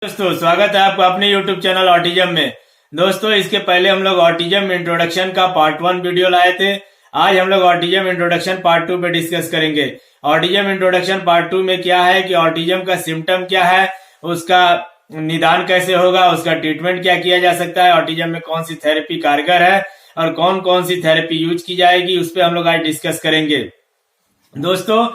दोस्तों स्वागत है आपका अपने YouTube चैनल ऑटिज्म में। दोस्तों इसके पहले हम लोग ऑटिज्म इंट्रोडक्शन का पार्ट 1 वीडियो लाए थे। आज हम लोग ऑटिज्म इंट्रोडक्शन पार्ट 2 पे डिस्कस करेंगे। ऑटिज्म इंट्रोडक्शन पार्ट 2 में क्या है कि ऑटिज्म का सिम्टम क्या है, उसका निदान कैसे होगा, उसका ट्रीटमेंट क्या किया जा सकता है, ऑटिज्म में कौन सी थेरेपी कारगर है और कौन कौन सी थेरेपी यूज की जाएगी, उस पर हम लोग आज डिस्कस करेंगे। दोस्तों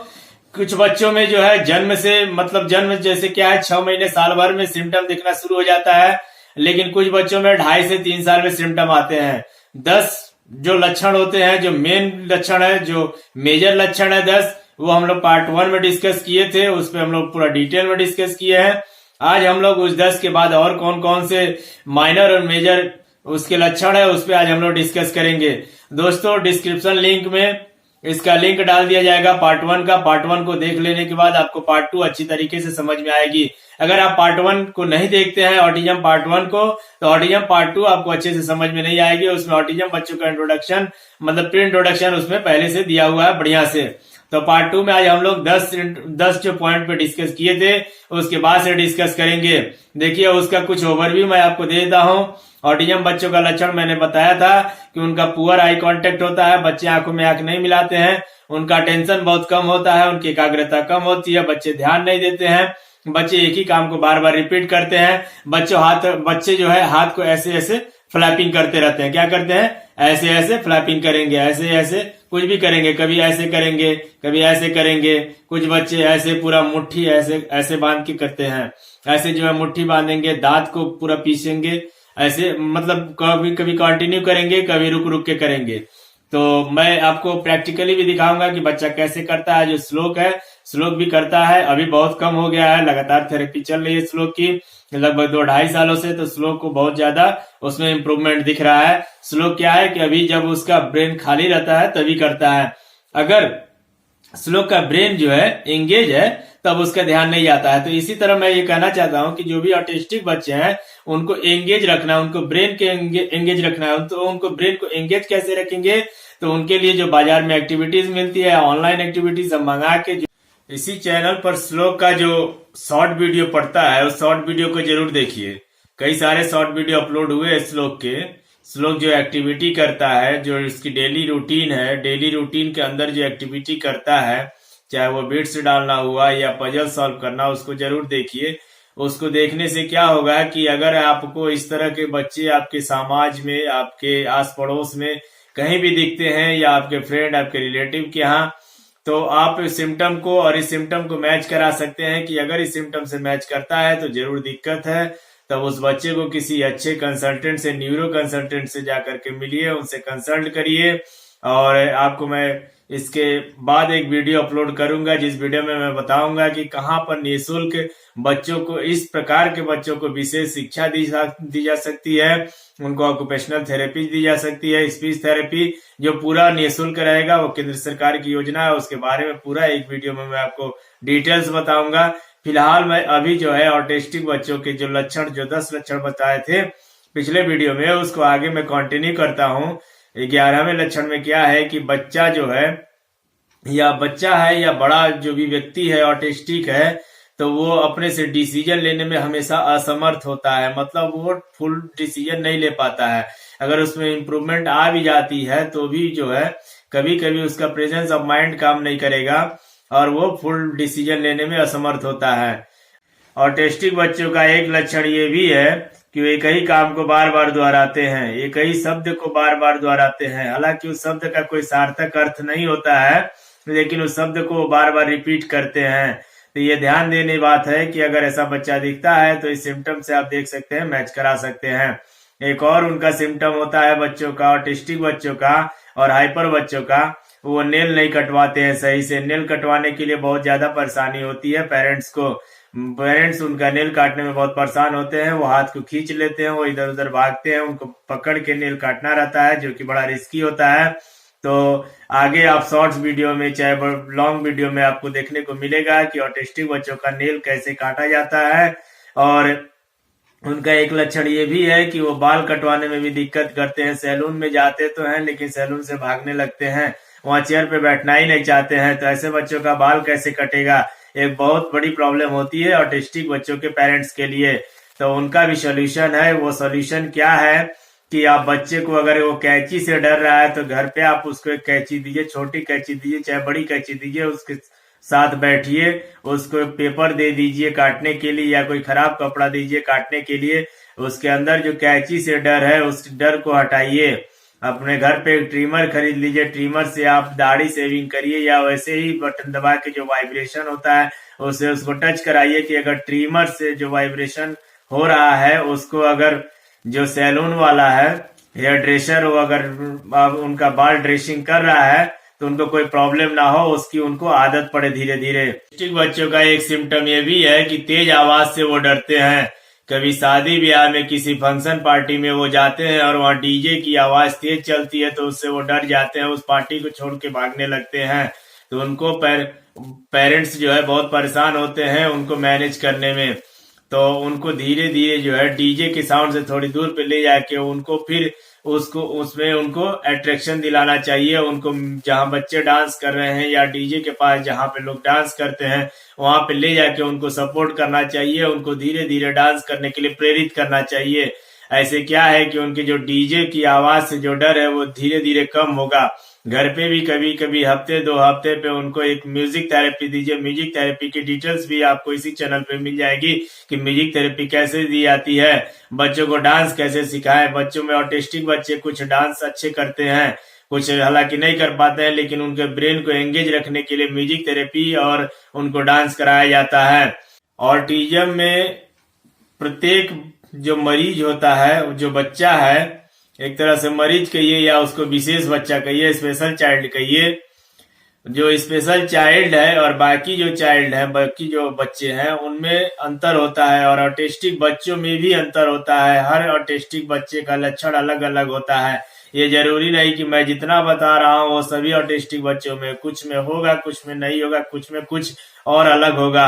कुछ बच्चों में जो है जन्म से मतलब जन्म जैसे क्या है 6 महीने साल भर में सिम्टम दिखना शुरू हो जाता है, लेकिन कुछ बच्चों में 2.5 से 3 साल में सिम्टम आते हैं। 10 जो लक्षण होते हैं, जो मेन लक्षण है, जो मेजर लक्षण है 10, वो हम लोग पार्ट 1 में डिस्कस किए थे, उस पर हम लोग पूरा डिटेल में डिस्कस किए हैं। आज हम लोग उस 10 के बाद और कौन कौन से माइनर और मेजर उसके लक्षण है उस पर आज हम लोग डिस्कस करेंगे। दोस्तों डिस्क्रिप्शन लिंक में इसका लिंक डाल दिया जाएगा पार्ट 1 का। पार्ट 1 को देख लेने के बाद आपको पार्ट 2 अच्छी तरीके से समझ में आएगी। अगर आप पार्ट 1 को नहीं देखते हैं ऑटिज्म पार्ट 1 को, तो ऑटिज्म पार्ट 2 आपको अच्छे से समझ में नहीं आएगी। उसमें ऑटिज्म बच्चों का इंट्रोडक्शन मतलब प्री इंट्रोडक्शन उसमें पहले से दिया हुआ है बढ़िया से। तो पार्ट 2 में आज हम लोग 10 जो पॉइंट पे डिस्कस किए थे उसके बाद से डिस्कस करेंगे। देखिए उसका कुछ ओवरव्यू मैं आपको दे देता हूँ। ऑटिज्म बच्चों का लक्षण मैंने बताया था कि उनका पुअर आई कांटेक्ट होता है, बच्चे आंखों में आंख नहीं मिलाते हैं, उनका टेंशन बहुत कम होता है, उनकी एकाग्रता कम होती है, बच्चे ध्यान नहीं देते हैं, बच्चे एक ही काम को बार बार रिपीट करते हैं, बच्चे जो है हाथ को ऐसे ऐसे फ्लैपिंग करते रहते हैं। क्या करते हैं? ऐसे ऐसे फ्लैपिंग करेंगे, ऐसे ऐसे कुछ भी करेंगे, कभी ऐसे करेंगे कभी ऐसे करेंगे। कुछ बच्चे ऐसे पूरा मुट्ठी ऐसे ऐसे बांध के करते हैं, ऐसे जो है मुट्ठी बांधेंगे, दांत को पूरा पीसेंगे, ऐसे मतलब कभी कभी कंटिन्यू करेंगे, कभी रुक रुक के करेंगे। तो मैं आपको प्रैक्टिकली भी दिखाऊंगा कि बच्चा कैसे करता है। जो श्लोक है, श्लोक भी करता है, अभी बहुत कम हो गया है, लगातार थेरेपी चल रही है श्लोक की लगभग 2-2.5 सालों से, तो श्लोक को बहुत ज्यादा उसमें इम्प्रूवमेंट दिख रहा है। श्लोक क्या है कि अभी जब उसका ब्रेन खाली रहता है तभी करता है। अगर श्लोक का ब्रेन जो है एंगेज है तब उसका ध्यान नहीं जाता है। तो इसी तरह मैं ये कहना चाहता हूं कि जो भी ऑटिस्टिक बच्चे हैं उनको एंगेज रखना है, उनको ब्रेन के एंगेज रखना है। तो उनको ब्रेन को एंगेज कैसे रखेंगे? तो उनके लिए जो बाजार में एक्टिविटीज मिलती है, ऑनलाइन एक्टिविटीज हम मंगा के इसी चैनल पर श्लोक का जो शॉर्ट वीडियो पड़ता है उस शॉर्ट वीडियो को जरूर देखिए। कई सारे शॉर्ट वीडियो अपलोड हुए हैं श्लोक के। श्लोक जो एक्टिविटी करता है, जो इसकी डेली रूटीन है, डेली रूटीन के अंदर जो एक्टिविटी करता है, चाहे वो बिट्स डालना हुआ या पजल सॉल्व करना, उसको जरूर देखिए। उसको देखने से क्या होगा कि अगर आपको इस तरह के बच्चे आपके समाज में, आपके आस पड़ोस में कहीं भी दिखते हैं या आपके फ्रेंड, आपके रिलेटिव के यहाँ, तो आप इस सिम्टम को और इस सिम्टम को मैच करा सकते हैं कि अगर इस सिम्टम से मैच करता है तो जरूर दिक्कत है। तब उस बच्चे को किसी अच्छे कंसल्टेंट से, न्यूरो कंसल्टेंट से जाकर के मिलिए, उनसे कंसल्ट करिए। और आपको मैं इसके बाद एक वीडियो अपलोड करूंगा जिस वीडियो में मैं बताऊंगा कि कहाँ पर निःशुल्क बच्चों को, इस प्रकार के बच्चों को विशेष शिक्षा दी जा सकती है, उनको ऑक्यूपेशनल थेरेपी दी जा सकती है, स्पीच थेरेपी जो पूरा निःशुल्क रहेगा। वो केंद्र सरकार की योजना है, उसके बारे में पूरा एक वीडियो में मैं आपको डिटेल्स बताऊंगा। फिलहाल मैं अभी जो है ऑटिस्टिक बच्चों के जो लक्षण, जो 10 लक्षण बताए थे पिछले वीडियो में, उसको आगे मैं कंटिन्यू करता हूँ। 11वें लक्षण में क्या है कि बच्चा जो है या बड़ा जो भी व्यक्ति है ऑटिस्टिक है, तो वो अपने से डिसीजन लेने में हमेशा असमर्थ होता है, मतलब वो फुल डिसीजन नहीं ले पाता है। अगर उसमें इम्प्रूवमेंट आ भी जाती है तो भी जो है कभी कभी उसका प्रेजेंस ऑफ माइंड काम नहीं करेगा और वो फुल डिसीजन लेने में असमर्थ होता है। ऑटिस्टिक बच्चों का एक लक्षण ये भी है कि वे एक ही काम को बार बार दोहराते हैं, एक ही शब्द को बार बार दोहराते हैं। हालांकि उस शब्द का कोई सार्थक अर्थ नहीं होता है, लेकिन उस शब्द को बार बार रिपीट करते हैं। तो ये ध्यान देने बात है कि अगर ऐसा बच्चा दिखता है तो इस सिम्टम से आप देख सकते हैं, मैच करा सकते हैं। एक और उनका सिम्टम होता है बच्चों का, ऑटिस्टिक बच्चों का और हाइपर बच्चों का, वो नेल नहीं कटवाते हैं सही से। नेल कटवाने के लिए बहुत ज्यादा परेशानी होती है पेरेंट्स को। पेरेंट्स उनका नेल काटने में बहुत परेशान होते हैं, वो हाथ को खींच लेते हैं, वो इधर उधर भागते हैं, उनको पकड़ के नेल काटना रहता है जो कि बड़ा रिस्की होता है। तो आगे आप शॉर्ट्स वीडियो में चाहे लॉन्ग वीडियो में आपको देखने को मिलेगा कि ऑटिस्टिक बच्चों का नेल कैसे काटा जाता है। और उनका एक लक्षण ये भी है कि वो बाल कटवाने में भी दिक्कत करते हैं। सैलून में जाते तो हैं लेकिन सैलून से भागने लगते हैं, वहां चेयर पे बैठना ही नहीं चाहते हैं। तो ऐसे बच्चों का बाल कैसे कटेगा, एक बहुत बड़ी प्रॉब्लम होती है ऑटिस्टिक बच्चों के पेरेंट्स के लिए। तो उनका भी सोल्यूशन है। वो सोल्यूशन क्या है कि आप बच्चे को अगर वो कैंची से डर रहा है तो घर पे आप उसको एक कैंची दीजिए, छोटी कैंची दीजिए चाहे बड़ी कैंची दीजिए, उसके साथ बैठिए, उसको पेपर दे दीजिए काटने के लिए या कोई खराब कपड़ा दीजिए काटने के लिए। उसके अंदर जो कैंची से डर है उस डर को हटाइए। अपने घर पे एक ट्रिमर खरीद लीजिए, ट्रिमर से आप दाढ़ी शेविंग करिए या वैसे ही बटन दबा के जो वाइब्रेशन होता है उससे उसको टच कराइए कि अगर ट्रिमर से जो वाइब्रेशन हो रहा है उसको अगर जो सैलून वाला है हेयर ड्रेसर वो अगर उनका बाल ड्रेसिंग कर रहा है तो उनको कोई प्रॉब्लम ना हो, उसकी उनको आदत पड़े धीरे धीरे। बच्चों का एक सिम्टम ये भी है कि तेज आवाज से वो डरते हैं। कभी शादी ब्याह में किसी फंक्शन पार्टी में वो जाते हैं और वहाँ डीजे की आवाज तेज चलती है तो उससे वो डर जाते हैं, उस पार्टी को छोड़ के भागने लगते हैं। तो उनको पेरेंट्स जो है बहुत परेशान होते हैं उनको मैनेज करने में। तो उनको धीरे धीरे जो है डीजे के साउंड से थोड़ी दूर पे ले जाके उनको फिर उसको उसमें उनको अट्रैक्शन दिलाना चाहिए। उनको जहां बच्चे डांस कर रहे हैं या डीजे के पास जहां पे लोग डांस करते हैं वहां पे ले जाके उनको सपोर्ट करना चाहिए, उनको धीरे धीरे डांस करने के लिए प्रेरित करना चाहिए। ऐसे क्या है कि उनके जो डीजे की आवाज से जो डर है वो धीरे धीरे कम होगा। घर पे भी कभी कभी हफ्ते 2 हफ्ते पे उनको एक म्यूजिक थेरेपी दीजिए। म्यूजिक थेरेपी की डिटेल्स भी आपको इसी चैनल पे मिल जाएगी कि म्यूजिक थेरेपी कैसे दी जाती है, बच्चों को डांस कैसे सिखाएं। बच्चों में ऑटिस्टिक बच्चे कुछ डांस अच्छे करते हैं, कुछ हालांकि नहीं कर पाते हैं, लेकिन उनके ब्रेन को एंगेज रखने के लिए म्यूजिक थेरेपी और उनको डांस कराया जाता है। ऑटिज्म में प्रत्येक जो मरीज होता है, जो बच्चा है, एक तरह से मरीज कहिए या उसको विशेष बच्चा कहिए, स्पेशल चाइल्ड कहिए, जो स्पेशल चाइल्ड है और बाकी जो चाइल्ड है, बाकी जो बच्चे हैं उनमें अंतर होता है और ऑटिस्टिक बच्चों में भी अंतर होता है। हर ऑटिस्टिक बच्चे का लक्षण अलग अलग होता है। ये जरूरी नहीं कि मैं जितना बता रहा हूँ वो सभी ऑटिस्टिक बच्चों में, कुछ में होगा कुछ में नहीं होगा, कुछ में कुछ और अलग होगा।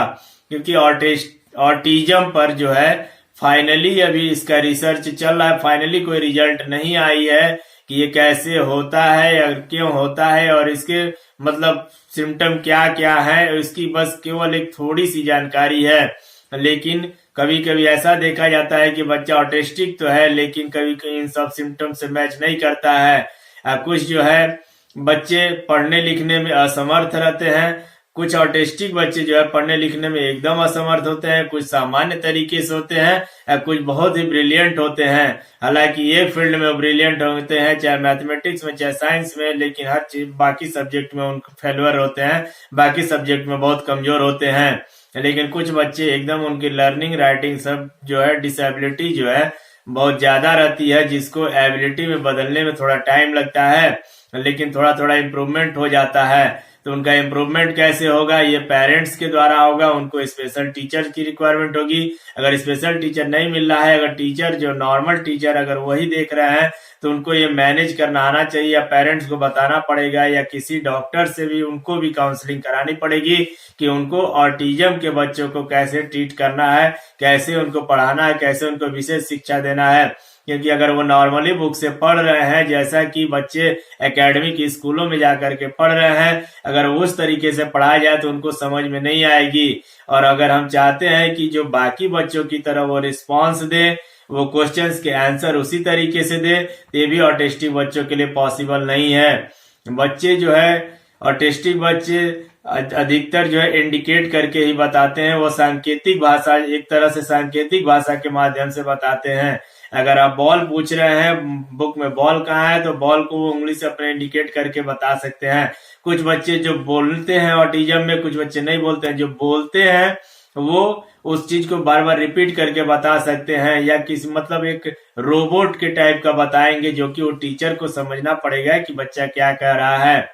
क्योंकि ऑटिज्म पर जो है फाइनली अभी इसका रिसर्च चल रहा है, फाइनली कोई रिजल्ट नहीं आई है कि ये कैसे होता है या क्यों होता है और इसके मतलब सिम्टम क्या क्या है, इसकी बस केवल एक थोड़ी सी जानकारी है। लेकिन कभी कभी ऐसा देखा जाता है कि बच्चा ऑटिस्टिक तो है लेकिन कभी कभी इन सब सिम्टम से मैच नहीं करता है। कुछ जो है बच्चे पढ़ने लिखने में असमर्थ रहते हैं, कुछ ऑटिस्टिक बच्चे जो है पढ़ने लिखने में एकदम असमर्थ होते हैं, कुछ सामान्य तरीके से होते हैं, कुछ बहुत ही ब्रिलियंट होते हैं। हालांकि एक फील्ड में ब्रिलियंट होते हैं, चाहे मैथमेटिक्स में चाहे साइंस में, लेकिन हर चीज बाकी सब्जेक्ट में उनको फेल्यूर होते हैं, बाकी सब्जेक्ट में बहुत कमजोर होते हैं। लेकिन कुछ बच्चे एकदम उनकी लर्निंग राइटिंग सब जो है डिसेबिलिटी जो है बहुत ज्यादा रहती है, जिसको एबिलिटी में बदलने में थोड़ा टाइम लगता है, लेकिन थोड़ा थोड़ा इम्प्रूवमेंट हो जाता है। तो उनका इम्प्रूवमेंट कैसे होगा, ये पेरेंट्स के द्वारा होगा। उनको स्पेशल टीचर की रिक्वायरमेंट होगी। अगर स्पेशल टीचर नहीं मिल रहा है, अगर टीचर जो नॉर्मल टीचर अगर वही देख रहे हैं तो उनको ये मैनेज करना आना चाहिए, या पेरेंट्स को बताना पड़ेगा या किसी डॉक्टर से भी उनको भी काउंसलिंग करानी पड़ेगी कि उनको ऑटिज्म के बच्चों को कैसे ट्रीट करना है, कैसे उनको पढ़ाना है, कैसे उनको विशेष शिक्षा देना है। क्योंकि अगर वो नॉर्मली बुक से पढ़ रहे हैं, जैसा कि बच्चे एकेडमिक स्कूलों में जाकर के पढ़ रहे हैं, अगर उस तरीके से पढ़ाया जाए तो उनको समझ में नहीं आएगी। और अगर हम चाहते हैं कि जो बाकी बच्चों की तरह वो रिस्पॉन्स दे, वो क्वेश्चंस के आंसर उसी तरीके से दे, ये भी ऑटिस्टिक बच्चों के लिए पॉसिबल नहीं है। बच्चे जो है ऑटिस्टिक बच्चे अधिकतर जो है इंडिकेट करके ही बताते हैं, वो सांकेतिक भाषा, एक तरह से सांकेतिक भाषा के माध्यम से बताते हैं। अगर आप बॉल पूछ रहे हैं, बुक में बॉल कहाँ है, तो बॉल को वो उंगली से अपने इंडिकेट करके बता सकते हैं। कुछ बच्चे जो बोलते हैं ऑटिज्म में, कुछ बच्चे नहीं बोलते हैं, जो बोलते हैं वो उस चीज को बार बार रिपीट करके बता सकते हैं, या किसी मतलब एक रोबोट के टाइप का बताएंगे, जो कि वो टीचर को समझना पड़ेगा कि बच्चा क्या कह रहा है।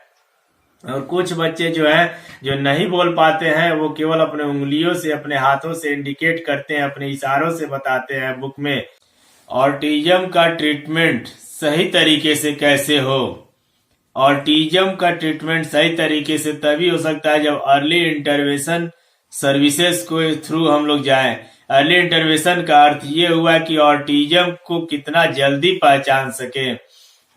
और कुछ बच्चे जो है जो नहीं बोल पाते हैं, वो केवल अपने उंगलियों से, अपने हाथों से इंडिकेट करते हैं, अपने इशारों से बताते हैं बुक में। ऑटिज्म का ट्रीटमेंट सही तरीके से कैसे हो? ऑटिज्म का ट्रीटमेंट सही तरीके से तभी हो सकता है जब अर्ली इंटरवेंशन सर्विसेज को थ्रू हम लोग जाएं। अर्ली इंटरवेंशन का अर्थ ये हुआ कि ऑटिज्म को कितना जल्दी पहचान सके।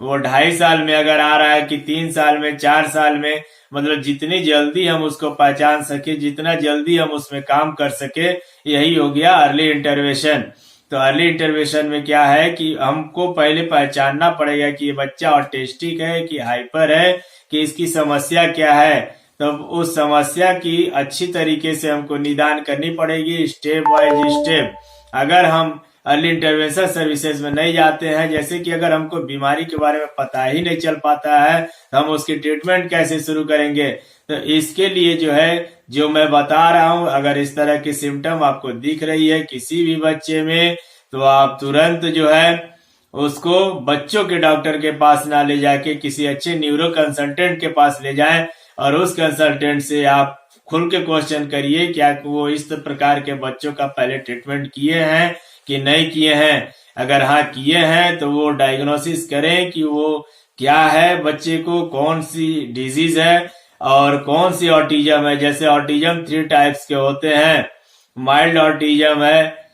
वो 2.5 साल में अगर आ रहा है कि 3 साल में, 4 साल में, मतलब जितनी जल्दी हम उसको पहचान सके, जितना जल्दी हम उसमें काम कर सके, यही हो गया अर्ली इंटरवेंशन। तो अर्ली इंटरवेंशन में क्या है कि हमको पहले पहचानना पड़ेगा कि ये बच्चा ऑटिस्टिक है कि हाइपर है, कि इसकी समस्या क्या है। तो उस समस्या की अच्छी तरीके से हमको निदान करनी पड़ेगी, स्टेप बाय स्टेप। अगर हम अर्ली इंटरवेंशन सर्विसेज में नहीं जाते हैं, जैसे कि अगर हमको बीमारी के बारे में पता ही नहीं चल पाता है, तो हम उसकी ट्रीटमेंट कैसे शुरू करेंगे। तो इसके लिए जो है, जो मैं बता रहा हूं, अगर इस तरह की सिम्टम आपको दिख रही है किसी भी बच्चे में, तो आप तुरंत जो है उसको बच्चों के डॉक्टर के पास ना ले जाके किसी अच्छे न्यूरो कंसल्टेंट के पास ले जाएं, और उस कंसल्टेंट से आप खुल के क्वेश्चन करिए क्या वो इस प्रकार के बच्चों का पहले ट्रीटमेंट किए हैं कि नहीं किए हैं। अगर हाँ किए हैं तो वो डायग्नोसिस करें कि वो क्या है, बच्चे को कौन सी डिजीज है और कौन सी ऑटिज्म है। जैसे ऑटिज्म 3 टाइप्स के होते हैं, माइल्ड ऑटिज्म है,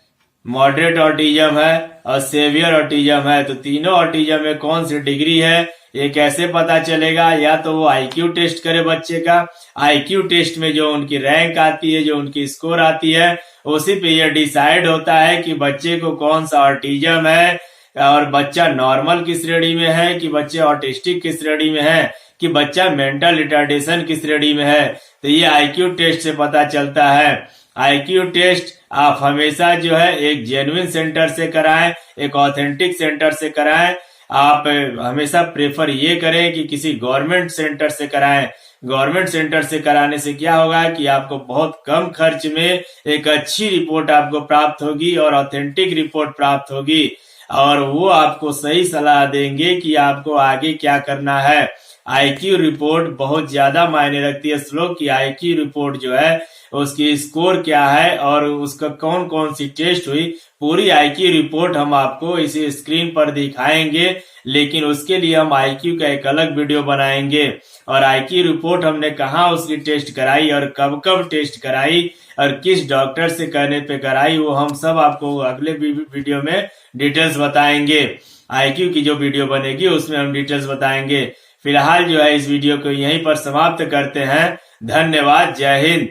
मॉडरेट ऑटिज्म है और सेवियर ऑटिज्म है। तो तीनों ऑटिज्म में कौन सी डिग्री है ये कैसे पता चलेगा। या तो वो आईक्यू टेस्ट करे बच्चे का, आईक्यू टेस्ट में जो उनकी रैंक आती है, जो उनकी स्कोर आती है, उसी पे ये डिसाइड होता है कि बच्चे को कौन सा ऑटिज्म है, और बच्चा नॉर्मल की श्रेणी में है कि बच्चे ऑटिस्टिक की श्रेणी में है, कि बच्चा मेंटल रिटार्डेशन की श्रेणी में है। तो ये आईक्यू टेस्ट से पता चलता है। आईक्यू टेस्ट आप हमेशा जो है एक जेन्युइन सेंटर से कराएं, एक ऑथेंटिक सेंटर से कराएं। आप हमेशा प्रेफर ये करें कि किसी गवर्नमेंट सेंटर से कराएं। गवर्नमेंट सेंटर से कराने से क्या होगा कि आपको बहुत कम खर्च में एक अच्छी रिपोर्ट आपको प्राप्त होगी और ऑथेंटिक रिपोर्ट प्राप्त होगी, और वो आपको सही सलाह देंगे कि आपको आगे क्या करना है। आईक्यू रिपोर्ट बहुत ज्यादा मायने रखती है। श्लोक की आईक्यू रिपोर्ट जो है उसकी स्कोर क्या है और उसका कौन कौन सी टेस्ट हुई, पूरी आईक्यू रिपोर्ट हम आपको इसी स्क्रीन पर दिखाएंगे। लेकिन उसके लिए हम आईक्यू का एक अलग वीडियो बनाएंगे, और आईक्यू रिपोर्ट हमने कहाँ उसकी टेस्ट कराई और कब कब टेस्ट कराई और किस डॉक्टर से करने पे कराई, वो हम सब आपको अगले वीडियो में डिटेल्स बताएंगे। आईक्यू की जो वीडियो बनेगी उसमें हम डिटेल्स बताएंगे। फिलहाल जो है इस वीडियो को यहीं पर समाप्त करते हैं। धन्यवाद। जय हिंद।